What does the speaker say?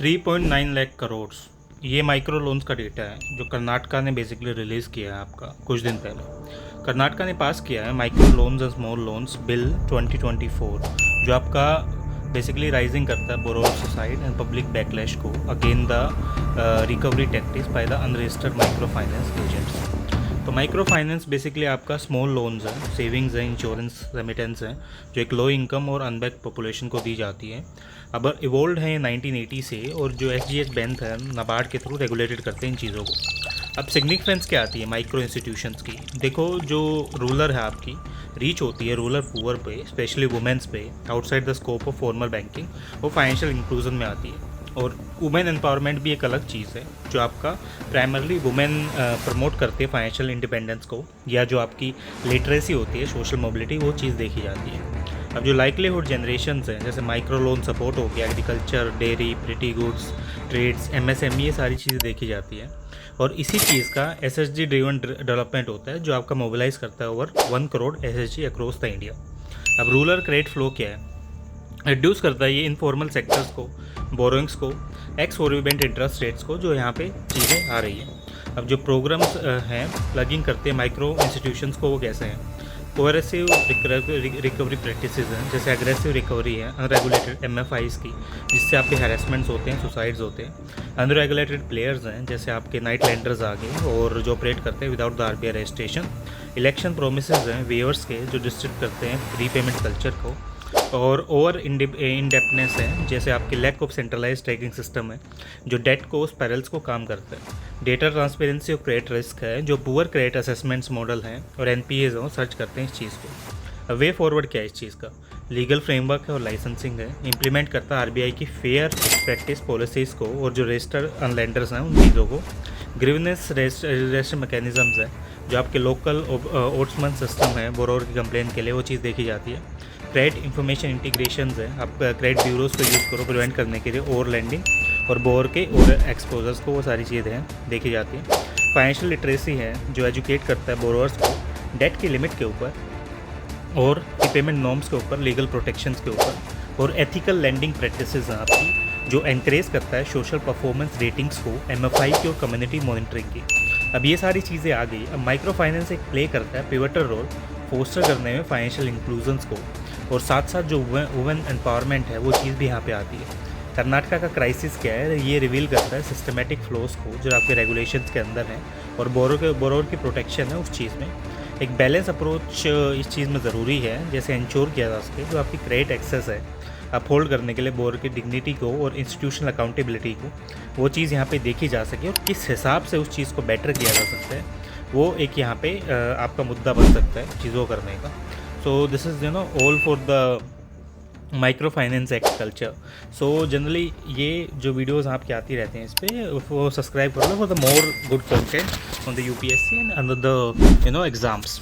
3.9 लाख करोड़ ये micro loans का data है जो कर्नाटका ने बेसिकली रिलीज़ किया है आपका कुछ दिन पहले। कर्नाटका ने पास किया है micro loans and small loans bill 2024 जो आपका बेसिकली राइजिंग करता है borrower suicide and public backlash को again the recovery tactics by the unregistered micro finance agents. तो माइक्रो फाइनेंस बेसिकली आपका स्मॉल लोन्स है, सेविंग्स है, इंश्योरेंस रेमिटेंस है जो एक लो इनकम और अनबैक्ड पॉपुलेशन को दी जाती है। अब इवोल्व है 1980 से और जो SGH बैंक है नाबार्ड के थ्रू रेगुलेटेड करते हैं इन चीज़ों को। अब सिग्निफिकेंस क्या आती है माइक्रो इंस्टीट्यूशंस की? देखो जो रूलर है आपकी रीच होती है रूरल पुअर पे, स्पेशली वुमेंस पे outside the scope of formal banking, वो फाइनेंशियल इंक्लूजन में आती है। और वुमेन एम्पावरमेंट भी एक अलग चीज़ है जो आपका प्राइमरली वुमेन प्रमोट करती है फाइनेंशियल इंडिपेंडेंस को, या जो आपकी लिटरेसी होती है, सोशल मोबिलिटी, वो चीज़ देखी जाती है। अब जो लाइकलीहुड जनरेशन्स हैं जैसे माइक्रो लोन सपोर्ट हो गया, agriculture, dairy, pretty goods, trades, MSME, ये सारी चीज़ें देखी जाती है। और इसी चीज़ का SSG ड्रिवन डेवलपमेंट होता है जो आपका मोबिलाइज करता है over 1 crore SSG across the India. अब रूरल क्रेडिट फ्लो क्या है? रिड्यूस करता है ये इनफॉर्मल सेक्टर्स को, बोरोइंग्स को, एक्स ओरिवेंट इंटरेस्ट रेट्स को, जो यहाँ पे चीज़ें आ रही हैं। अब जो प्रोग्राम्स हैं प्लगिंग करते हैं माइक्रो इंस्टीट्यूशंस को, वो कैसे हैं? कोएरेसिव रिकवरी प्रैक्टिसेस हैं जैसे एग्रेसिव रिकवरी है, अनरेगुलेटेड MFIs की जिससे आपके हैरेसमेंट्स होते हैं, सुसाइड्स होते हैं। अनरेगुलेटेड प्लेयर्स हैं जैसे आपके नाइट लैंडर्स आ गए और जो ऑपरेट करते हैं without the RBI registration. Election promises हैं वेवर्स के जो डिस्ट्रिक्ट करते हैं रीपेमेंट कल्चर को। और ओवर इनडेप्टनेस है जैसे आपके lack of centralise tracking system है जो डेट को स्पैरल्स को काम करता है। डेटा ट्रांसपेरेंसी और क्रेडिट रिस्क है जो पुअर क्रेडिट असेसमेंट्स मॉडल हैं और NPAs हो सर्च करते हैं इस चीज़ को। वे फॉरवर्ड क्या है इस चीज़ का? लीगल फ्रेमवर्क है और लाइसेंसिंग है, इम्प्लीमेंट करता है RBI की फेयर प्रैक्टिस पॉलिसीज़ को और जो रजिस्टर्ड अनलेंडर्स हैं उन चीज़ों को। ग्रीवनेस रजिस्टर मैकेनिज्म्स है जो आपके लोकल ओट्समन सिस्टम है बोरोवर की कंप्लेन के लिए, वो चीज़ देखी जाती है। क्रेडिट इंफॉर्मेशन इंटीग्रेशन है, आप क्रेडिट ब्यूरोज को यूज़ करो प्रिवेंट करने के लिए ओवर लैंडिंग और बोर के ओवर एक्सपोजर्स को, वो सारी चीज़ें हैं देखी जाती हैं। फाइनेंशियल लिटरेसी है जो एजुकेट करता है बोरोवर्स को डेट की लिमिट के ऊपर और पेमेंट नॉर्म्स के ऊपर, लीगल प्रोटेक्शंस के ऊपर। और एथिकल लैंडिंग प्रैक्टिसेस हैं आपकी जो एनकरेज करता है सोशल परफॉर्मेंस रेटिंग्स को, MFI की और कम्युनिटी मॉनिटरिंग की। अब ये सारी चीज़ें आ गई। अब माइक्रो फाइनेंस एक प्ले करता है पिवटल रोल फोस्टर करने में फाइनेंशियल इंक्लूजन्स को, और साथ साथ जो वुमेन एम्पावरमेंट है वो चीज़ भी यहाँ पे आती है। कर्नाटका का क्राइसिस क्या है ये रिवील करता है सिस्टमेटिक फ्लोस को जो आपके रेगुलेशंस के अंदर हैं और बोरोवर की प्रोटेक्शन है उस चीज़ में। एक बैलेंस अप्रोच इस चीज़ में ज़रूरी है जैसे इंश्योर किया जा सके जो आपकी क्रेडिट एक्सेस है अपहोल्ड करने के लिए बोरोवर की डिग्निटी को और इंस्टीट्यूशनल अकाउंटेबिलिटी को, वो चीज़ यहाँ पे देखी जा सके और किस हिसाब से उस चीज़ को बेटर किया जा सकता है, वो एक यहाँ पे आपका मुद्दा बन सकता है चीज़ों करने का। So this is all for the micro finance act culture. So generally ये जो वीडियोज़ आपके आती रहते हैं इस पर वो सब्सक्राइब कर लो for the more good content on the UPSC and under the exams.